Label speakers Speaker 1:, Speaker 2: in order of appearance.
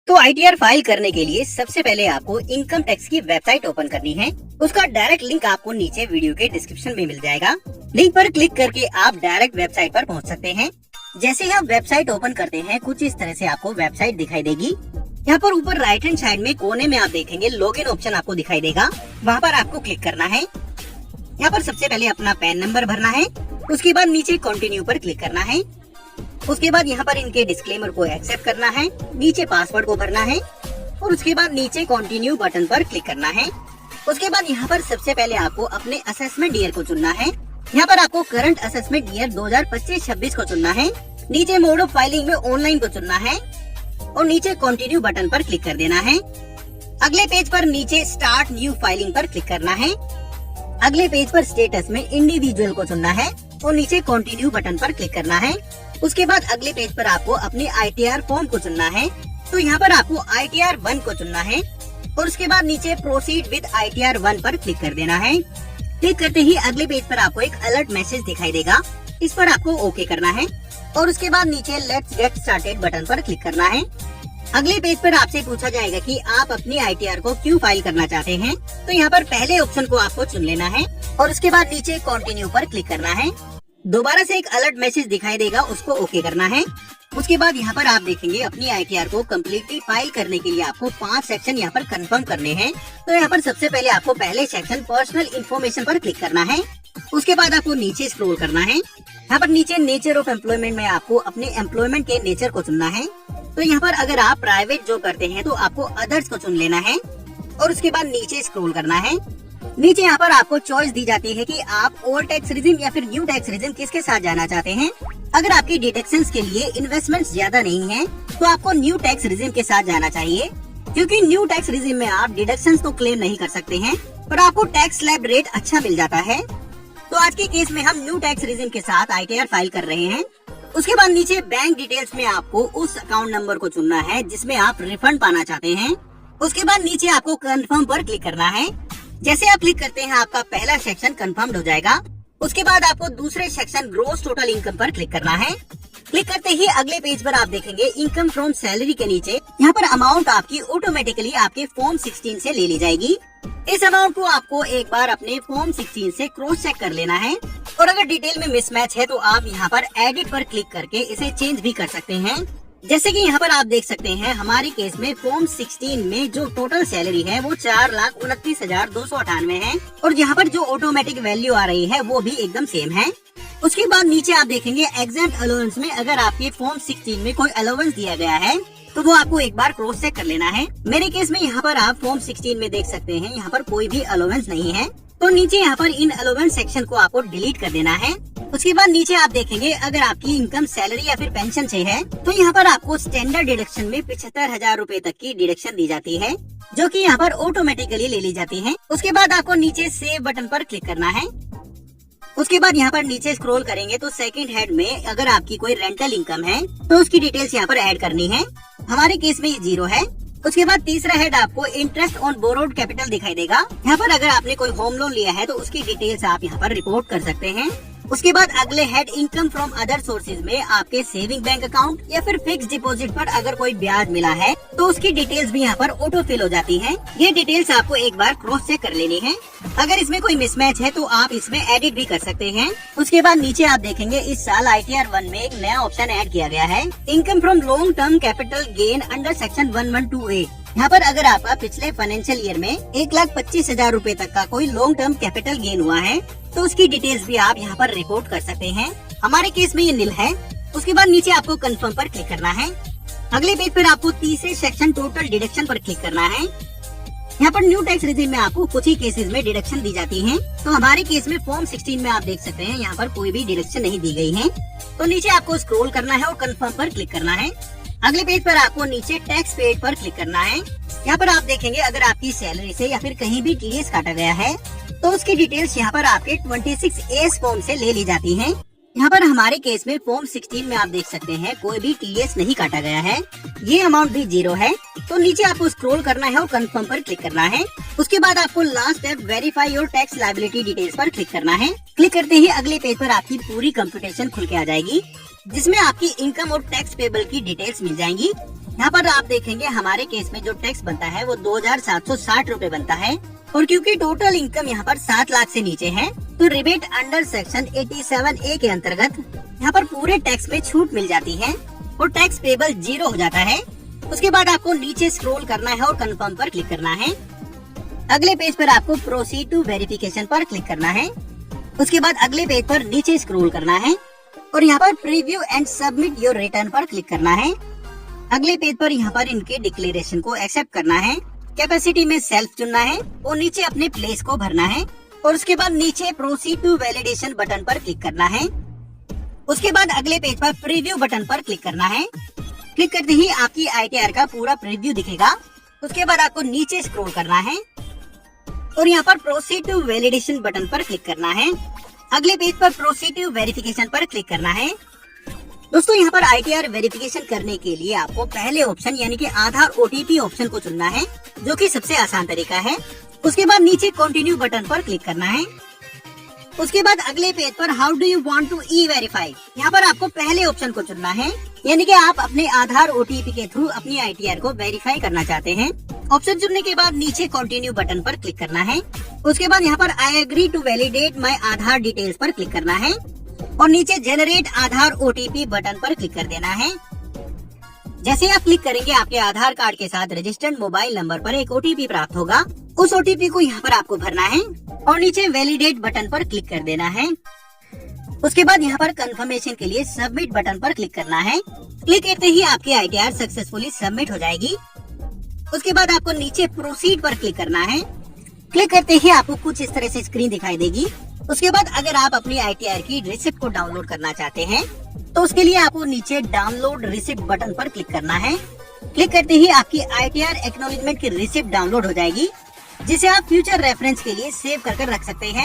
Speaker 1: तो ITR file करने के लिए सबसे पहले आपको इनकम टैक्स की वेबसाइट ओपन करनी है। उसका डायरेक्ट लिंक आपको नीचे वीडियो के डिस्क्रिप्शन में मिल जाएगा। लिंक पर क्लिक करके आप डायरेक्ट वेबसाइट पर पहुंच सकते हैं। जैसे ही आप वेबसाइट ओपन करते हैं कुछ इस तरह से आपको वेबसाइट दिखाई देगी। यहाँ पर ऊपर राइट हैंड साइड में कोने में आप देखेंगे लॉगिन ऑप्शन आपको दिखाई देगा, वहाँ पर आपको क्लिक करना है। यहाँ पर सबसे पहले अपना पैन नंबर भरना है, उसके बाद नीचे कंटिन्यू पर क्लिक करना है। उसके बाद यहाँ पर इनके डिस्क्लेमर को एक्सेप्ट करना है, नीचे पासवर्ड को भरना है और उसके बाद नीचे कंटिन्यू बटन पर क्लिक करना है। उसके बाद यहाँ पर सबसे पहले आपको अपने असेसमेंट ईयर को चुनना है। यहाँ पर आपको करंट असेसमेंट ईयर 2025-26 को चुनना है। नीचे मोड ऑफ फाइलिंग में ऑनलाइन को चुनना है और नीचे कंटिन्यू बटन पर क्लिक कर देना है। अगले पेज पर नीचे स्टार्ट न्यू फाइलिंग पर क्लिक करना है। अगले पेज पर स्टेटस में इंडिविजुअल को चुनना है और नीचे कंटिन्यू बटन पर क्लिक करना है। उसके बाद अगले पेज पर आपको अपने आईटीआर फॉर्म को चुनना है, तो यहाँ पर आपको आईटीआर 1 को चुनना है और उसके बाद नीचे प्रोसीड विद आईटीआर 1 पर क्लिक कर देना है। क्लिक करते ही अगले पेज पर आपको एक अलर्ट मैसेज दिखाई देगा, इस पर आपको ओके करना है और उसके बाद नीचे लेट्स गेट स्टार्टेड बटन पर क्लिक करना है। अगले पेज पर आपसे पूछा जाएगा कि आप अपनी आईटीआर को क्यों फाइल करना चाहते हैं, तो यहाँ पर पहले ऑप्शन को आपको चुन लेना है और उसके बाद नीचे कंटिन्यू पर क्लिक करना है। दोबारा से एक अलर्ट मैसेज दिखाई देगा, उसको ओके करना है। उसके बाद यहाँ पर आप देखेंगे अपनी आईटीआर को कम्प्लीटली फाइल करने के लिए आपको 5 सेक्शन यहाँ पर कंफर्म करने हैं। तो यहाँ पर सबसे पहले आपको पहले सेक्शन पर्सनल इन्फॉर्मेशन पर क्लिक करना है। उसके बाद आपको नीचे स्क्रॉल करना है। यहाँ पर नीचे नेचर ऑफ एम्प्लॉयमेंट में आपको अपने एम्प्लॉयमेंट के नेचर को चुनना है। तो यहाँ पर अगर आप प्राइवेट जॉब करते हैं तो आपको अदर्स को चुन लेना है और उसके बाद नीचे स्क्रॉल करना है। नीचे यहाँ पर आपको चॉइस दी जाती है कि आप ओल्ड टैक्स रिजिम या फिर न्यू टैक्स रिजिम किसके साथ जाना चाहते हैं। अगर आपकी डिडक्शंस के लिए इन्वेस्टमेंट ज्यादा नहीं है तो आपको न्यू टैक्स रिजिम के साथ जाना चाहिए, क्योंकि न्यू टैक्स रिजिम में आप डिडक्शंस तो क्लेम नहीं कर सकते हैं पर आपको टैक्स स्लैब रेट अच्छा मिल जाता है। तो आज के केस में हम न्यू टैक्स रिजिम के साथ आईटीआर फाइल कर रहे हैं। उसके बाद नीचे बैंक डिटेल्स में आपको उस अकाउंट नंबर को चुनना है जिसमें आप रिफंड पाना चाहते हैं। उसके बाद नीचे आपको कंफर्म पर क्लिक करना है। जैसे आप क्लिक करते हैं आपका पहला सेक्शन कंफर्म्ड हो जाएगा। उसके बाद आपको दूसरे सेक्शन ग्रोस टोटल इनकम पर क्लिक करना है। क्लिक करते ही अगले पेज पर आप देखेंगे इनकम फ्रॉम सैलरी के नीचे यहाँ पर अमाउंट आपकी ऑटोमेटिकली आपके फॉर्म 16 से ले ली जाएगी। इस अमाउंट को आपको एक बार अपने फॉर्म 16 से क्रॉस चेक कर लेना है और अगर डिटेल में मिसमैच है तो आप यहाँ पर एडिट पर क्लिक करके इसे चेंज भी कर सकते हैं। जैसे कि यहाँ पर आप देख सकते हैं हमारे केस में फॉर्म 16 में जो टोटल सैलरी है वो 4,29,298 है और यहाँ पर जो ऑटोमेटिक वैल्यू आ रही है वो भी एकदम सेम है। उसके बाद नीचे आप देखेंगे एग्जेम्प्ट अलाउंस में अगर आपके फॉर्म 16 में कोई अलाउंस दिया गया है तो वो आपको एक बार क्रॉस चेक कर लेना है। मेरे केस में यहाँ पर आप फॉर्म 16 में देख सकते हैं यहाँ पर कोई भी अलाउंस नहीं है, तो नीचे यहाँ पर इन अलाउंस सेक्शन को आपको डिलीट कर देना है। उसके बाद नीचे आप देखेंगे अगर आपकी इनकम सैलरी या फिर पेंशन से है तो यहाँ पर आपको स्टैंडर्ड डिडक्शन में 75,000 रूपए तक की डिडक्शन दी जाती है, जो कि यहाँ पर ऑटोमेटिकली ले ली जाती है। उसके बाद आपको नीचे सेव बटन पर क्लिक करना है। उसके बाद यहाँ पर नीचे स्क्रॉल करेंगे तो सेकंड हेड में अगर आपकी कोई रेंटल इनकम है तो उसकी डिटेल्स यहाँ पर ऐड करनी है। हमारे केस में ये 0 है। उसके बाद तीसरा हेड आपको इंटरेस्ट ऑन बोरोड कैपिटल दिखाई देगा। यहाँ पर अगर आपने कोई होम लोन लिया है तो उसकी डिटेल्स आप यहाँ पर रिपोर्ट कर सकते हैं। उसके बाद अगले head income from other sources में आपके सेविंग बैंक अकाउंट या फिर फिक्स डिपॉजिट पर अगर कोई ब्याज मिला है तो उसकी डिटेल्स भी यहाँ पर ऑटो फिल हो जाती है। ये डिटेल्स आपको एक बार क्रॉस चेक कर लेनी है। अगर इसमें कोई मिसमैच है तो आप इसमें एडिट भी कर सकते हैं। उसके बाद नीचे आप देखेंगे इस साल आईटीआर 1 में एक नया ऑप्शन ऐड किया गया है, income from long term capital gain under section 112A। यहाँ पर अगर आपका पिछले फाइनेंशियल ईयर में 1,25,000 रूपए तक का कोई लॉन्ग टर्म कैपिटल गेन हुआ है तो उसकी डिटेल्स भी आप यहाँ पर रिपोर्ट कर सकते हैं। हमारे केस में ये नील है। उसके बाद नीचे आपको कंफर्म पर क्लिक करना है। अगले पेज पर आपको तीसरे सेक्शन टोटल डिडक्शन पर क्लिक करना है। यहाँ पर न्यू टैक्स रिजिम में आपको कुछ ही केसेस में डिडक्शन दी जाती है, तो हमारे केस में फॉर्म 16 में आप देख सकते हैं यहाँ पर कोई भी डिडक्शन नहीं दी गई है। तो नीचे आपको स्क्रॉल करना है और कंफर्म पर क्लिक करना है। अगले पेज पर आपको नीचे टैक्स पेड पर क्लिक करना है। यहाँ पर आप देखेंगे अगर आपकी सैलरी से या फिर कहीं भी टीडीएस काटा गया है तो उसकी डिटेल्स यहाँ पर आपके 26A फॉर्म से ले ली जाती हैं। यहाँ पर हमारे केस में फॉर्म 16 में आप देख सकते हैं कोई भी टीडीएस नहीं काटा गया है, ये अमाउंट भी 0 है। तो नीचे आपको स्क्रॉल करना है और कंफर्म पर क्लिक करना है। उसके बाद आपको last step verify your tax liability details पर क्लिक करना है। क्लिक करते ही अगले पेज पर आपकी पूरी कंप्यूटेशन खुल के आ जाएगी, जिसमें आपकी इनकम और टैक्स पेबल की डिटेल्स मिल जाएंगी। यहाँ पर आप देखेंगे हमारे केस में जो टैक्स बनता है वो 2760 रूपए बनता है, और क्योंकि टोटल इनकम यहाँ पर 7 लाख से नीचे है तो रिबेट अंडर सेक्शन 87A के अंतर्गत यहाँ पर पूरे टैक्स में छूट मिल जाती है और टैक्स पेबल 0 हो जाता है। उसके बाद आपको नीचे स्क्रॉल करना है और कंफर्म पर क्लिक करना है। अगले पेज पर आपको प्रोसीड टू वेरिफिकेशन पर क्लिक करना है। उसके बाद अगले पेज पर नीचे स्क्रॉल करना है और यहाँ पर preview and submit your return पर क्लिक करना है। अगले पेज पर यहाँ पर इनके डिक्लेरेशन को एक्सेप्ट करना है। कैपेसिटी में सेल्फ चुनना है और नीचे अपने प्लेस को भरना है और उसके बाद नीचे प्रोसीड टू वैलिडेशन बटन पर क्लिक करना है। उसके बाद अगले पेज पर प्रीव्यू बटन पर क्लिक करना है। क्लिक करते ही आपकी ITR का पूरा प्रीव्यू दिखेगा। उसके बाद आपको नीचे स्क्रॉल करना है और यहाँ पर प्रोसीड टू वैलिडेशन बटन पर क्लिक करना है। अगले पेज पर प्रोसीड टू वेरिफिकेशन पर क्लिक करना है। दोस्तों यहाँ पर ITR वेरिफिकेशन करने के लिए आपको पहले ऑप्शन यानी कि आधार OTP ऑप्शन को चुनना है, जो कि सबसे आसान तरीका है। उसके बाद नीचे कंटिन्यू बटन पर क्लिक करना है। उसके बाद अगले पेज पर how do you want to everify, यहाँ पर आपको पहले ऑप्शन को चुनना है, यानी कि आप अपने आधार OTP के थ्रू अपनी ITR को वेरीफाई करना चाहते हैं। ऑप्शन चुनने के बाद नीचे कंटिन्यू बटन पर क्लिक करना है। उसके बाद यहाँ पर I agree to validate my Aadhaar details पर क्लिक करना है और नीचे जनरेट आधार OTP बटन पर क्लिक कर देना है। जैसे आप क्लिक करेंगे आपके आधार कार्ड के साथ रजिस्टर्ड मोबाइल नंबर पर एक OTP प्राप्त होगा। उस OTP को यहाँ पर आपको भरना है और नीचे वैलिडेट बटन पर क्लिक कर देना है। उसके बाद यहाँ पर कंफर्मेशन के लिए सबमिट बटन पर क्लिक करना है। क्लिक करते ही आपकी ITR सक्सेसफुली सबमिट हो जाएगी। उसके बाद आपको नीचे प्रोसीड पर क्लिक करना है। क्लिक करते ही आपको कुछ इस तरह से स्क्रीन दिखाई देगी। उसके बाद अगर आप अपनी ITR की रिसिप्ट को डाउनलोड करना चाहते हैं तो उसके लिए आपको नीचे डाउनलोड रिसिप्ट बटन पर क्लिक करना है। क्लिक करते ही आपकी ITR एक्नॉलेजमेंट की रिसिप्ट डाउनलोड हो जाएगी, जिसे आप फ्यूचर रेफरेंस के लिए सेव कर रख सकते हैं।